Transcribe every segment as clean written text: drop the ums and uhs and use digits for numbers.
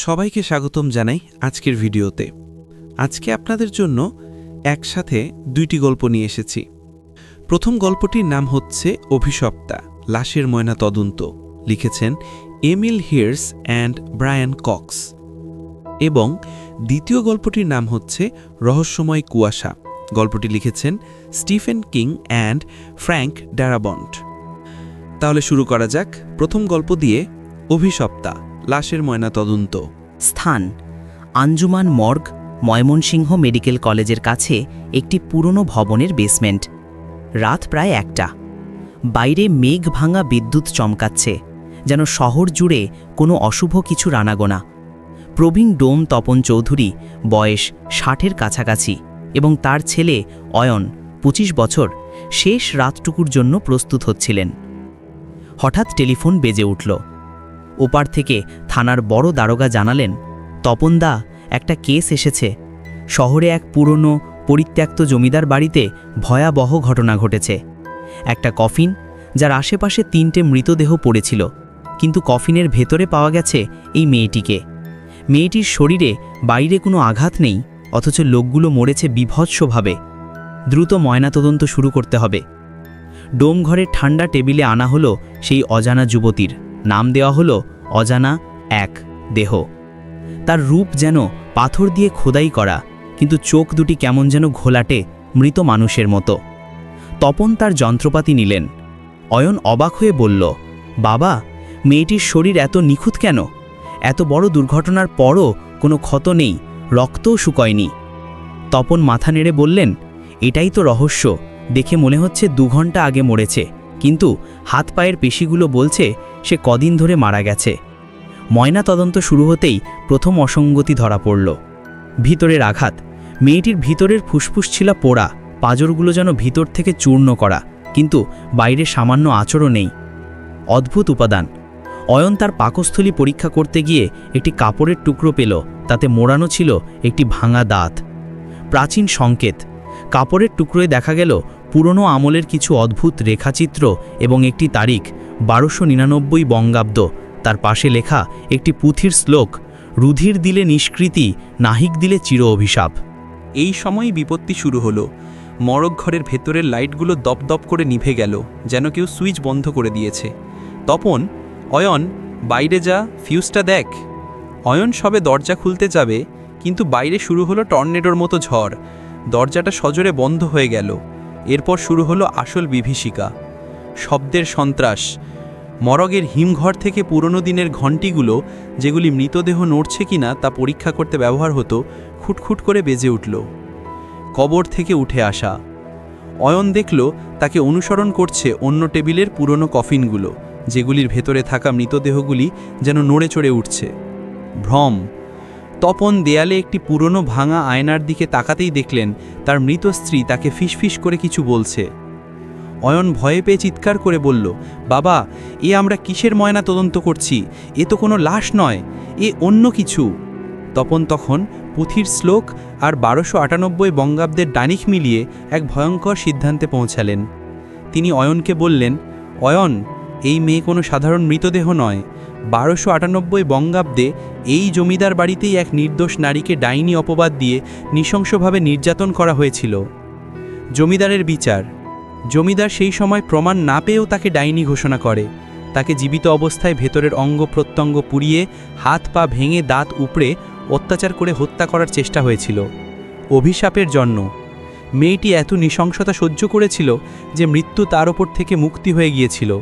সবাইকে স্বাগতম জানাই আজকের ভিডিওতে। আজকে আপনাদের জন্য একসাথে দুইটি গল্প নিয়ে এসেছি। প্রথম গল্পটির নাম হচ্ছে অভিশপ্তা লাশের ময়না তদন্ত, লিখেছেন Emile Hirsch and Brian Cox. এবং দ্বিতীয় গল্পটির নাম হচ্ছে রহস্যময় কুয়াশা, গল্পটি লিখেছেন Stephen King and Frank Darabont. তাহলে শুরু করা যাক প্রথম গল্প দিয়ে, অভিশপ্তা লাশের ময়না তদন্ত। স্থান: আঞ্জুমান মর্গ, ময়মনসিংহ মেডিকেল কলেজের কাছে একটি পুরনো ভবনের বেসমেন্ট। রাত প্রায় 1টা। বাইরে মেঘ ভাঙা বিদ্যুৎ চমকাচ্ছে, যেন শহর জুড়ে কোনো অশুভ কিছু আনাগোনা। প্রবীণ ডোম তপন চৌধুরী, বয়স 60-এর কাছাকাছি, এবং তার ছেলে অয়ন 25 বছর শেষ রাতটুকুর জন্য প্রস্তুত হচ্ছিলেন। হঠাৎ টেলিফোন বেজে উঠল। ওপার থেকে থানার বড় দারোগা জানালেন, তপনদা, একটা কেস এসেছে। শহরে এক পুরনো পরিত্যক্ত জমিদার বাড়িতে ভয়াবহ ঘটনা ঘটেছে। একটা কফিন, যার আশেপাশে 3টে মৃতদেহ পড়েছিল, কিন্তু কফিনের ভেতরে পাওয়া গেছে এই মেয়েটিকে। মেয়েটির শরীরে বাইরে কোনো আঘাত নেই, অথচ লোকগুলো মরেছে বিভৎসভাবে। দ্রুত ময়নাতদন্ত শুরু করতে হবে। ডোমঘরের ঠান্ডা টেবিলে আনা হলো সেই অজানা যুবতীর নাম, দেওয়া হলো অজানা এক দেহ। তার রূপ যেন পাথর দিয়ে খোদাই করা, কিন্তু চোখ দুটি কেমন যেন ঘোলাটে, মৃত মানুষের মতো। তপন তার যন্ত্রপাতি নিলেন। অয়ন অবাক হয়ে বলল, বাবা, মেয়েটির শরীর এত নিখুঁত কেন? এত বড় দুর্ঘটনার পরও কোনো ক্ষত নেই, রক্তও শুকয়নি। তপন মাথা নেড়ে বললেন, এটাই তো রহস্য। দেখে মনে হচ্ছে 2 ঘন্টা আগে মরেছে, কিন্তু হাত পায়ের পেশিগুলো বলছে সে কদিন ধরে মারা গেছে। ময়না তদন্ত শুরু হতেই প্রথম অসঙ্গতি ধরা পড়ল। ভিতরের আঘাত। মেয়েটির ভিতরের ফুসফুস ছিল পোড়া, পাঁজরগুলো যেন ভিতর থেকে চূর্ণ করা, কিন্তু বাইরে সামান্য আঁচড়ও নেই। অদ্ভুত উপাদান। অয়ন তার পাকস্থলী পরীক্ষা করতে গিয়ে একটি কাপড়ের টুকরো পেল, তাতে মোড়ানো ছিল একটি ভাঙা দাঁত। প্রাচীন সংকেত। কাপড়ের টুকরোয় দেখা গেল পুরনো আমলের কিছু অদ্ভুত রেখাচিত্র এবং একটি তারিখ, 1299 বঙ্গাব্দ। তার পাশে লেখা একটি পুঁথির শ্লোক, রুধির দিলে নিষ্কৃতি, নাহিক দিলে চির অভিশাপ। এই সময়ই বিপত্তি শুরু হলো। মরগ ঘরের ভেতরের লাইটগুলো দপদপ করে নিভে গেল, যেন কেউ সুইচ বন্ধ করে দিয়েছে। তপন, অয়ন, বাইরে যা, ফিউজটা দেখ। অয়ন সবে দরজা খুলতে যাবে, কিন্তু বাইরে শুরু হলো টর্নেডোর মতো ঝড়। দরজাটা সজোরে বন্ধ হয়ে গেল। এরপর শুরু হলো আসল বিভীষিকা। শব্দের সন্ত্রাস। মরগের হিমঘর থেকে পুরনো দিনের ঘণ্টিগুলো, যেগুলি মৃতদেহ নড়ছে কিনা তা পরীক্ষা করতে ব্যবহার হতো, খুটখুট করে বেজে উঠল। কবর থেকে উঠে আসা। অয়ন দেখল তাকে অনুসরণ করছে অন্য টেবিলের পুরনো কফিনগুলো, যেগুলির ভেতরে থাকা মৃতদেহগুলি যেন নড়ে চড়ে উঠছে। ভ্রম। তপন দেয়ালে একটি পুরনো ভাঙা আয়নার দিকে তাকাতেই দেখলেন তার মৃত স্ত্রী তাকে ফিসফিস করে কিছু বলছে। অয়ন ভয়ে পেয়ে চিৎকার করে বলল, বাবা, এ আমরা কিসের ময়না তদন্ত করছি? এ তো কোনো লাশ নয়, এ অন্য কিছু। তপন তখন পুঁথির শ্লোক আর 1298 বঙ্গাব্দের ডানিক মিলিয়ে এক ভয়ঙ্কর সিদ্ধান্তে পৌঁছালেন। তিনি অয়নকে বললেন, অয়ন, এই মেয়ে কোনো সাধারণ মৃতদেহ নয়। 1298 বঙ্গাব্দে এই জমিদার বাড়িতেই এক নির্দোষ নারীকে ডাইনি অপবাদ দিয়ে নৃশংসভাবে নির্যাতন করা হয়েছিল। জমিদারের বিচার। জমিদার সেই সময় প্রমাণ না পেয়েও তাকে ডাইনি ঘোষণা করে। তাকে জীবিত অবস্থায় ভেতরের অঙ্গ প্রত্যঙ্গ পুড়িয়ে, হাত পা ভেঙে, দাঁত উপড়ে অত্যাচার করে হত্যা করার চেষ্টা হয়েছিল। অভিশাপের জন্য। মেয়েটি এত নৃশংসতা সহ্য করেছিল যে মৃত্যু তার ওপর থেকে মুক্তি হয়ে গিয়েছিল।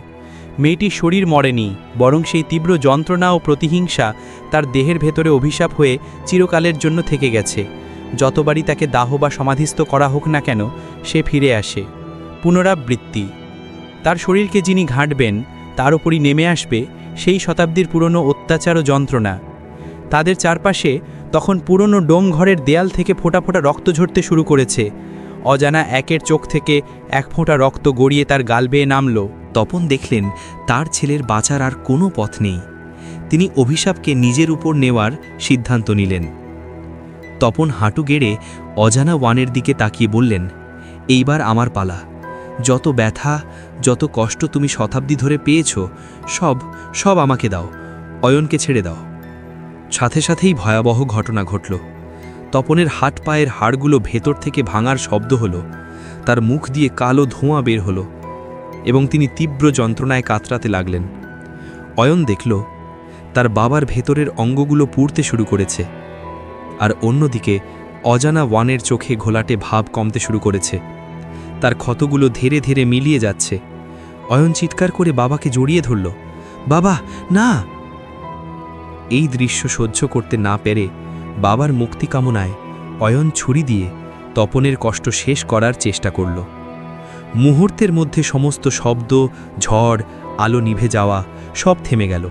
মেয়েটির শরীর মরেনি, বরং সেই তীব্র যন্ত্রণা ও প্রতিহিংসা তার দেহের ভেতরে অভিশাপ হয়ে চিরকালের জন্য থেকে গেছে। যতবারই তাকে দাহ বা সমাধিস্থ করা হোক না কেন, সে ফিরে আসে। পুনরাবৃত্তি। তার শরীরকে যিনি ঘাঁটবেন, তার ওপরই নেমে আসবে সেই শতাব্দীর পুরনো অত্যাচার ও যন্ত্রণা। তাদের চারপাশে তখন পুরনো ডোম ঘরের দেয়াল থেকে ফোঁটা ফোঁটা রক্ত ঝরতে শুরু করেছে। অজানা একের চোখ থেকে এক ফোঁটা রক্ত গড়িয়ে তার গাল বেয়ে নামল। তপন দেখলেন তার ছেলের বাঁচার আর কোনো পথ নেই। তিনি অভিশাপকে নিজের উপর নেওয়ার সিদ্ধান্ত নিলেন। তপন হাঁটু গেড়ে অজানা ওয়ানের দিকে তাকিয়ে বললেন, এইবার আমার পালা। যত ব্যথা, যত কষ্ট তুমি শতাব্দী ধরে পেয়েছ, সব আমাকে দাও। অয়নকে ছেড়ে দাও। সাথে সাথেই ভয়াবহ ঘটনা ঘটল। তপনের হাত পায়ের হাড়গুলো ভেতর থেকে ভাঙার শব্দ হলো, তার মুখ দিয়ে কালো ধোঁয়া বের হলো এবং তিনি তীব্র যন্ত্রণায় কাতরাতে লাগলেন। অয়ন দেখল তার বাবার ভেতরের অঙ্গগুলো পুড়তে শুরু করেছে, আর অন্যদিকে অজানা ওয়ানের চোখে ঘোলাটে ভাব কমতে শুরু করেছে। তার ক্ষতগুলো ধীরে ধীরে মিলিয়ে যাচ্ছে। অয়ন চিৎকার করে বাবাকে জড়িয়ে ধরল, বাবা না! এই দৃশ্য সহ্য করতে না পেরে বাবার মুক্তি কামনায় অয়ন ছুরি দিয়ে তপনের কষ্ট শেষ করার চেষ্টা করল। মুহূর্তের মধ্যে সমস্ত শব্দ, ঝড়, আলো নিভে যাওয়া সব থেমে গেল।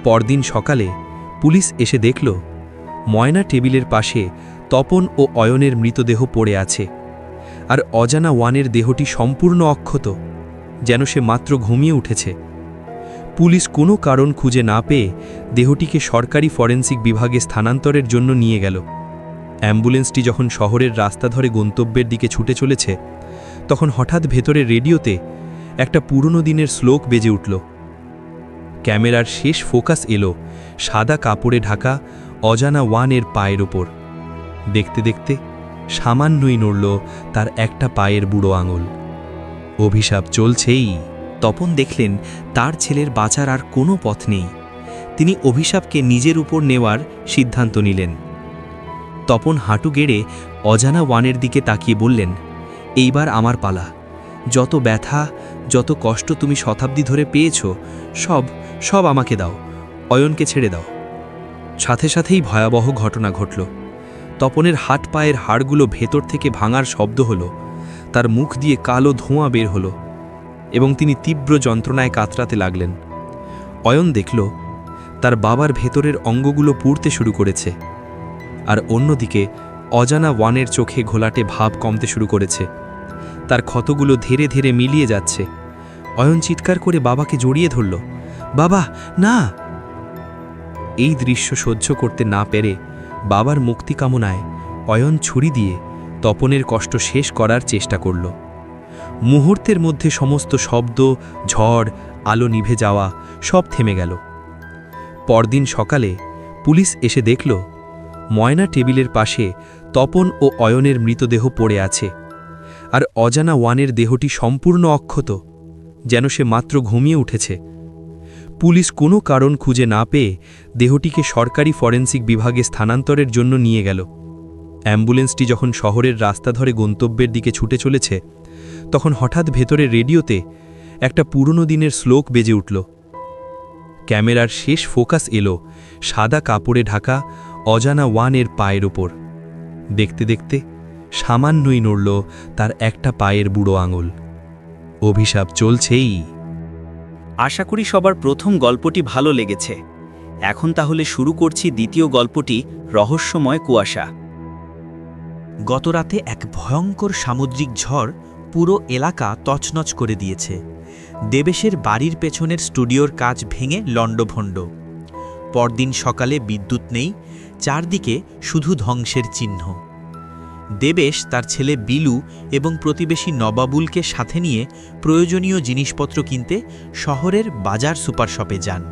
পরদিন সকালে পুলিশ এসে দেখল ময়না টেবিলের পাশে তপন ও অয়নের মৃতদেহ পড়ে আছে, আর অজানা ওয়ানের দেহটি সম্পূর্ণ অক্ষত, যেন সে মাত্র ঘুমিয়ে উঠেছে। পুলিশ কোনো কারণ খুঁজে না পেয়ে দেহটিকে সরকারি ফরেনসিক বিভাগে স্থানান্তরের জন্য নিয়ে গেল। অ্যাম্বুলেন্সটি যখন শহরের রাস্তা ধরে গন্তব্যের দিকে ছুটে চলেছে, তখন হঠাৎ ভেতরে রেডিওতে একটা পুরনো দিনের শ্লোক বেজে উঠল। ক্যামেরার শেষ ফোকাস এলো সাদা কাপড়ে ঢাকা অজানা ওয়ানের পায়ের ওপর। দেখতে দেখতে সামান্যই নড়ল তার একটা পায়ের বুড়ো আঙুল। অভিশাপ চলছেই। তপন দেখলেন তার ছেলের বাঁচার আর কোনো পথ নেই। তিনি অভিশাপকে নিজের উপর নেওয়ার সিদ্ধান্ত নিলেন। তপন হাঁটু গেড়ে অজানা ওয়ানের দিকে তাকিয়ে বললেন, এইবার আমার পালা। যত ব্যথা, যত কষ্ট তুমি শতাব্দী ধরে পেয়েছ, সব আমাকে দাও, অয়নকে ছেড়ে দাও। সাথে সাথেই ভয়াবহ ঘটনা ঘটল। তপনের হাত পায়ের হাড়গুলো ভেতর থেকে ভাঙার শব্দ হলো, তার মুখ দিয়ে কালো ধোঁয়া বের হলো এবং তিনি তীব্র যন্ত্রণায় কাতরাতে লাগলেন। অয়ন দেখল তার বাবার ভেতরের অঙ্গগুলো পুড়তে শুরু করেছে, আর অন্যদিকে অজানা ওয়ানের চোখে ঘোলাটে ভাব কমতে শুরু করেছে। তার ক্ষতগুলো ধীরে ধীরে মিলিয়ে যাচ্ছে। অয়ন চিৎকার করে বাবাকে জড়িয়ে ধরল, বাবা না! এই দৃশ্য সহ্য করতে না পেরে বাবার মুক্তি কামনায় অয়ন ছুরি দিয়ে তপনের কষ্ট শেষ করার চেষ্টা করল। মুহূর্তের মধ্যে সমস্ত শব্দ, ঝড়, আলো নিভে যাওয়া সব থেমে গেল। পরদিন সকালে পুলিশ এসে দেখল ময়না টেবিলের পাশে তপন ও অয়নের মৃতদেহ পড়ে আছে, আর অজানা ওয়ানের দেহটি সম্পূর্ণ অক্ষত, যেন সে মাত্র ঘুমিয়ে উঠেছে। পুলিশ কোনো কারণ খুঁজে না পেয়ে দেহটিকে সরকারি ফরেনসিক বিভাগে স্থানান্তরের জন্য নিয়ে গেল। অ্যাম্বুলেন্সটি যখন শহরের রাস্তা ধরে গন্তব্যের দিকে ছুটে চলেছে, তখন হঠাৎ ভেতরে রেডিওতে একটা পুরনো দিনের শ্লোক বেজে উঠল। ক্যামেরার শেষ ফোকাস এলো সাদা কাপড়ে ঢাকা অজানা ওয়ানের পায়ের ওপর। দেখতে দেখতে সামান্যই নড়ল তার একটা পায়ের বুড়ো আঙুল। অভিশাপ চলছেই। আশা করি সবার প্রথম গল্পটি ভালো লেগেছে। এখন তাহলে শুরু করছি দ্বিতীয় গল্পটি, রহস্যময় কুয়াশা। গতরাতে এক ভয়ঙ্কর সামুদ্রিক ঝড় পুরো এলাকা তছনছ করে দিয়েছে। দেবেশের বাড়ির পেছনের স্টুডিওর কাজ ভেঙে লণ্ডভণ্ড। পরদিন সকালে বিদ্যুৎ নেই, চারদিকে শুধু ধ্বংসের চিহ্ন। দেবেশ তার ছেলে বিলু এবং প্রতিবেশী নবাবুলকে সাথে নিয়ে প্রয়োজনীয় জিনিসপত্র কিনতে শহরের বাজার সুপার শপে যান।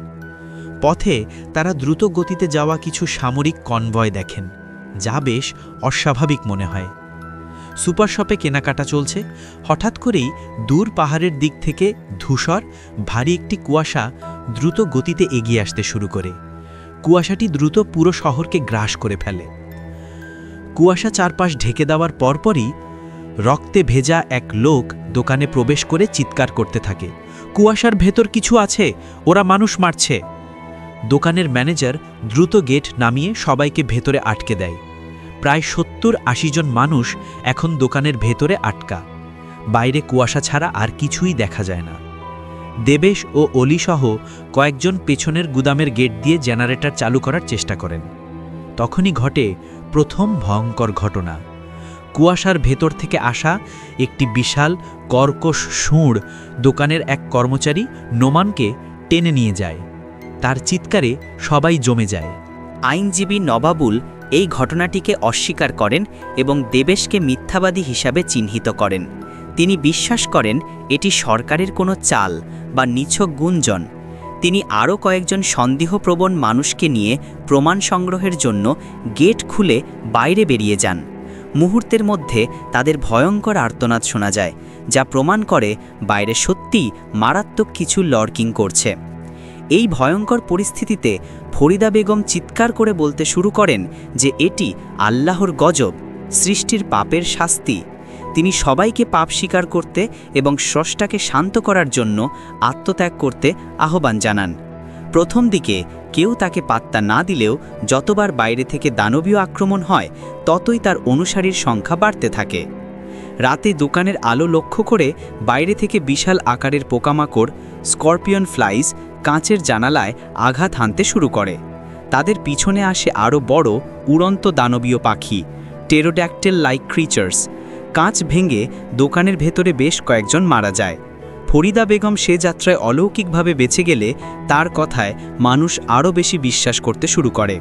পথে তারা দ্রুত গতিতে যাওয়া কিছু সামরিক কনভয় দেখেন, যা বেশ অস্বাভাবিক মনে হয়। সুপার শপে কেনাকাটা চলছে, হঠাৎ করেই দূর পাহাড়ের দিক থেকে ধূসর ভারী একটি কুয়াশা দ্রুত গতিতে এগিয়ে আসতে শুরু করে। কুয়াশাটি দ্রুত পুরো শহরকে গ্রাস করে ফেলে। কুয়াশা চারপাশ ঢেকে দেওয়ার পরপরই রক্তে ভেজা এক লোক দোকানে প্রবেশ করে চিৎকার করতে থাকে, কুয়াশার ভেতর কিছু আছে, ওরা মানুষ মারছে। দোকানের ম্যানেজার দ্রুত গেট নামিয়ে সবাইকে ভেতরে আটকে দেয়। প্রায় 70-80 জন মানুষ এখন দোকানের ভেতরে আটকা। বাইরে কুয়াশা ছাড়া আর কিছুই দেখা যায় না। দেবেশ ও অলিসহ কয়েকজন পেছনের গুদামের গেট দিয়ে জেনারেটর চালু করার চেষ্টা করেন। তখনই ঘটে প্রথম ভয়ঙ্কর ঘটনা। কুয়াশার ভেতর থেকে আসা একটি বিশাল কর্কশ শুঁড় দোকানের এক কর্মচারী নোমানকে টেনে নিয়ে যায়। তার চিৎকারে সবাই জমে যায়। আইনজীবী নবাবুল এই ঘটনাটিকে অস্বীকার করেন এবং দেবেশকে মিথ্যাবাদী হিসাবে চিহ্নিত করেন। তিনি বিশ্বাস করেন এটি সরকারের কোনো চাল বা নিছক গুঞ্জন। তিনি আরও কয়েকজন সন্দেহপ্রবণ মানুষকে নিয়ে প্রমাণ সংগ্রহের জন্য গেট খুলে বাইরে বেরিয়ে যান। মুহূর্তের মধ্যে তাদের ভয়ঙ্কর আর্তনাদ শোনা যায়, যা প্রমাণ করে বাইরে সত্যিই মারাত্মক কিছু লর্কিং করছে। এই ভয়ঙ্কর পরিস্থিতিতে ফরিদা বেগম চিৎকার করে বলতে শুরু করেন যে এটি আল্লাহর গজব, সৃষ্টির পাপের শাস্তি। তিনি সবাইকে পাপ স্বীকার করতে এবং স্রষ্টাকে শান্ত করার জন্য আত্মত্যাগ করতে আহ্বান জানান। প্রথম দিকে কেউ তাকে পাত্তা না দিলেও যতবার বাইরে থেকে দানবীয় আক্রমণ হয় ততই তার অনুসারীর সংখ্যা বাড়তে থাকে। রাতে দোকানের আলো লক্ষ্য করে বাইরে থেকে বিশাল আকারের পোকামাকড়, স্করপিয়ন ফ্লাইজ কাঁচের জানালায় আঘাত হানতে শুরু করে। তাদের পিছনে আসে আরও বড় উড়ন্ত দানবীয় পাখি, টেরোড্যাক্টেল লাইক ক্রিচার্স। কাঁচ ভেঙে দোকানের ভেতরে বেশ কয়েকজন মারা যায়। ফরিদা বেগম সে যাত্রায় অলৌকিকভাবে বেঁচে গেলে তার কথায় মানুষ আরও বেশি বিশ্বাস করতে শুরু করে।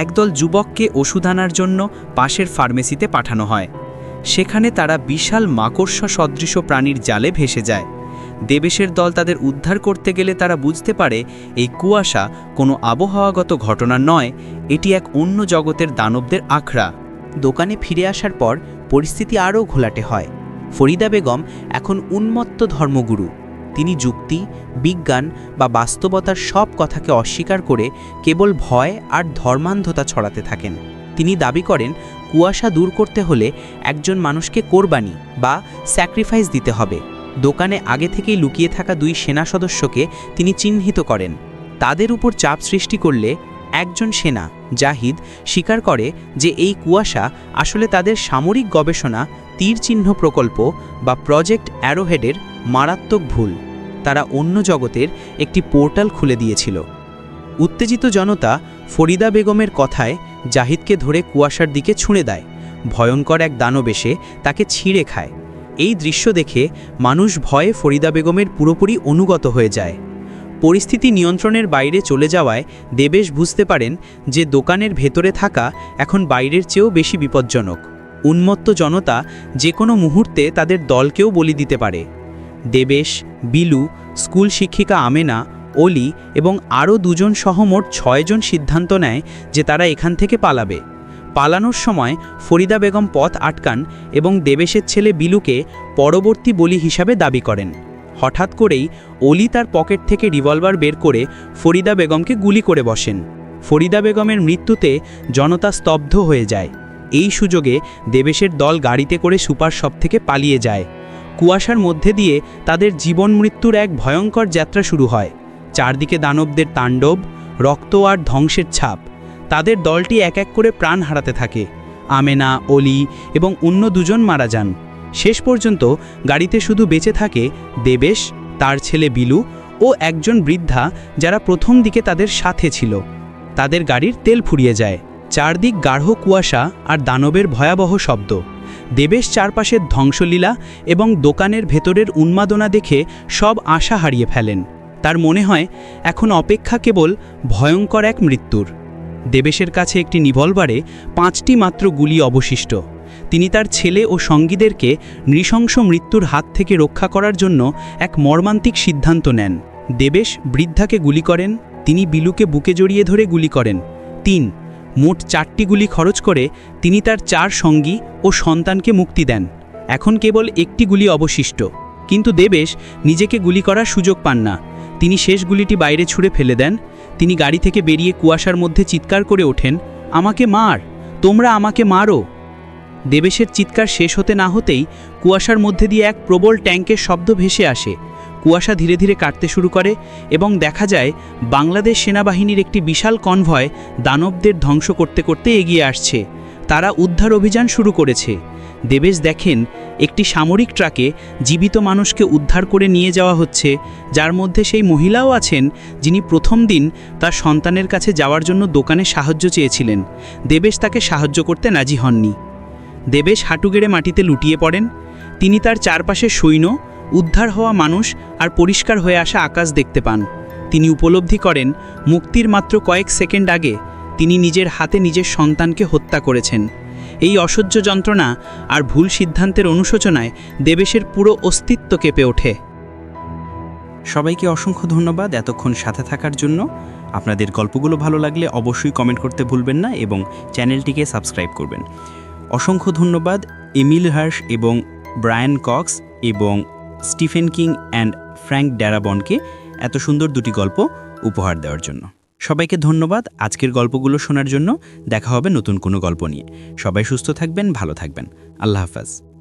একদল যুবককে ওষুধ আনার জন্য পাশের ফার্মেসিতে পাঠানো হয়। সেখানে তারা বিশাল মাকড়সা সদৃশ প্রাণীর জালে ভেসে যায়। দেবেশের দল তাদের উদ্ধার করতে গেলে তারা বুঝতে পারে এই কুয়াশা কোনো আবহাওয়াগত ঘটনা নয়, এটি এক অন্য জগতের দানবদের আখড়া। দোকানে ফিরে আসার পর পরিস্থিতি আরও ঘোলাটে হয়। ফরিদা বেগম এখন উন্মত্ত ধর্মগুরু। তিনি যুক্তি, বিজ্ঞান বা বাস্তবতার সব কথাকে অস্বীকার করে কেবল ভয় আর ধর্মান্ধতা ছড়াতে থাকেন। তিনি দাবি করেন কুয়াশা দূর করতে হলে একজন মানুষকে কোরবানি বা স্যাক্রিফাইস দিতে হবে। দোকানে আগে থেকেই লুকিয়ে থাকা 2 সেনা সদস্যকে তিনি চিহ্নিত করেন। তাদের উপর চাপ সৃষ্টি করলে একজন সেনা, জাহিদ, স্বীকার করে যে এই কুয়াশা আসলে তাদের সামরিক গবেষণা তীরচিহ্ন প্রকল্প বা প্রজেক্ট অ্যারোহেডের মারাত্মক ভুল। তারা অন্য জগতের একটি পোর্টাল খুলে দিয়েছিল। উত্তেজিত জনতা ফরিদা বেগমের কথায় জাহিদকে ধরে কুয়াশার দিকে ছুঁড়ে দেয়। ভয়ঙ্কর এক দানব এসে তাকে ছিঁড়ে খায়। এই দৃশ্য দেখে মানুষ ভয়ে ফরিদা বেগমের পুরোপুরি অনুগত হয়ে যায়। পরিস্থিতি নিয়ন্ত্রণের বাইরে চলে যাওয়ায় দেবেশ বুঝতে পারেন যে দোকানের ভেতরে থাকা এখন বাইরের চেয়েও বেশি বিপজ্জনক। উন্মত্ত জনতা যে কোনো মুহূর্তে তাদের দলকেও বলি দিতে পারে। দেবেশ, বিলু, স্কুল শিক্ষিকা আমেনা, অলি এবং আরও 2 জন সহ মোট 6 জন সিদ্ধান্ত নেয় যে তারা এখান থেকে পালাবে। পালানোর সময় ফরিদা বেগম পথ আটকান এবং দেবেশের ছেলে বিলুকে পরবর্তী বলি হিসাবে দাবি করেন। হঠাৎ করেই অলি তার পকেট থেকে রিভলভার বের করে ফরিদা বেগমকে গুলি করে বসেন। ফরিদা বেগমের মৃত্যুতে জনতা স্তব্ধ হয়ে যায়। এই সুযোগে দেবেশের দল গাড়িতে করে সুপার শপ থেকে পালিয়ে যায়। কুয়াশার মধ্যে দিয়ে তাদের জীবন মৃত্যুর এক ভয়ঙ্কর যাত্রা শুরু হয়। চারদিকে দানবদের তাণ্ডব, রক্ত আর ধ্বংসের ছাপ। তাদের দলটি এক এক করে প্রাণ হারাতে থাকে। আমেনা, অলি এবং অন্য 2 জন মারা যান। শেষ পর্যন্ত গাড়িতে শুধু বেঁচে থাকে দেবেশ, তার ছেলে বিলু ও একজন বৃদ্ধা যারা প্রথম দিকে তাদের সাথে ছিল। তাদের গাড়ির তেল ফুরিয়ে যায়। চারদিক গাঢ় কুয়াশা আর দানবের ভয়াবহ শব্দ। দেবেশ চারপাশের ধ্বংসলীলা এবং দোকানের ভেতরের উন্মাদনা দেখে সব আশা হারিয়ে ফেলেন। তার মনে হয় এখন অপেক্ষা কেবল ভয়ঙ্কর এক মৃত্যুর। দেবেশের কাছে একটি রিভলভারে 5টি মাত্র গুলি অবশিষ্ট। তিনি তার ছেলে ও সঙ্গীদেরকে নৃশংস মৃত্যুর হাত থেকে রক্ষা করার জন্য এক মর্মান্তিক সিদ্ধান্ত নেন। দেবেশ বৃদ্ধাকে গুলি করেন, তিনি বিলুকে বুকে জড়িয়ে ধরে গুলি করেন। 3 মোট 4টি গুলি খরচ করে তিনি তার 4 সঙ্গী ও সন্তানকে মুক্তি দেন। এখন কেবল একটি গুলি অবশিষ্ট, কিন্তু দেবেশ নিজেকে গুলি করার সুযোগ পান না। তিনি শেষ গুলিটি বাইরে ছুঁড়ে ফেলে দেন। তিনি গাড়ি থেকে বেরিয়ে কুয়াশার মধ্যে চিৎকার করে ওঠেন, আমাকে মার, তোমরা আমাকে মারো। দেবেশের চিৎকার শেষ হতে না হতেই কুয়াশার মধ্যে দিয়ে এক প্রবল ট্যাঙ্কের শব্দ ভেসে আসে। কুয়াশা ধীরে ধীরে কাটতে শুরু করে এবং দেখা যায় বাংলাদেশ সেনাবাহিনীর একটি বিশাল কনভয় দানবদের ধ্বংস করতে করতে এগিয়ে আসছে। তারা উদ্ধার অভিযান শুরু করেছে। দেবেশ দেখেন একটি সামরিক ট্রাকে জীবিত মানুষকে উদ্ধার করে নিয়ে যাওয়া হচ্ছে, যার মধ্যে সেই মহিলাও আছেন যিনি প্রথম দিন তার সন্তানের কাছে যাওয়ার জন্য দোকানে সাহায্য চেয়েছিলেন। দেবেশ তাকে সাহায্য করতে রাজি হননি। দেবেশ হাঁটু গেড়ে মাটিতে লুটিয়ে পড়েন। তিনি তার চারপাশে সৈন্য, উদ্ধার হওয়া মানুষ আর পরিষ্কার হয়ে আসা আকাশ দেখতে পান। তিনি উপলব্ধি করেন মুক্তির মাত্র কয়েক সেকেন্ড আগে তিনি নিজের হাতে নিজের সন্তানকে হত্যা করেছেন। এই অসহ্য যন্ত্রণা আর ভুল সিদ্ধান্তের অনুশোচনায় দেবেশের পুরো অস্তিত্ব কেঁপে ওঠে। সবাইকে অসংখ্য ধন্যবাদ এতক্ষণ সাথে থাকার জন্য। আপনাদের গল্পগুলো ভালো লাগলে অবশ্যই কমেন্ট করতে ভুলবেন না এবং চ্যানেলটিকে সাবস্ক্রাইব করবেন। অসংখ্য ধন্যবাদ এমিল হার্শ এবং ব্রায়ান কক্স এবং স্টিফেন কিং অ্যান্ড ফ্র্যাঙ্ক ড্যারাবনকে এত সুন্দর দুটি গল্প উপহার দেওয়ার জন্য। সবাইকে ধন্যবাদ আজকের গল্পগুলো শোনার জন্য। দেখা হবে নতুন কোনো গল্প নিয়ে। সবাই সুস্থ থাকবেন, ভালো থাকবেন। আল্লাহ হাফেজ।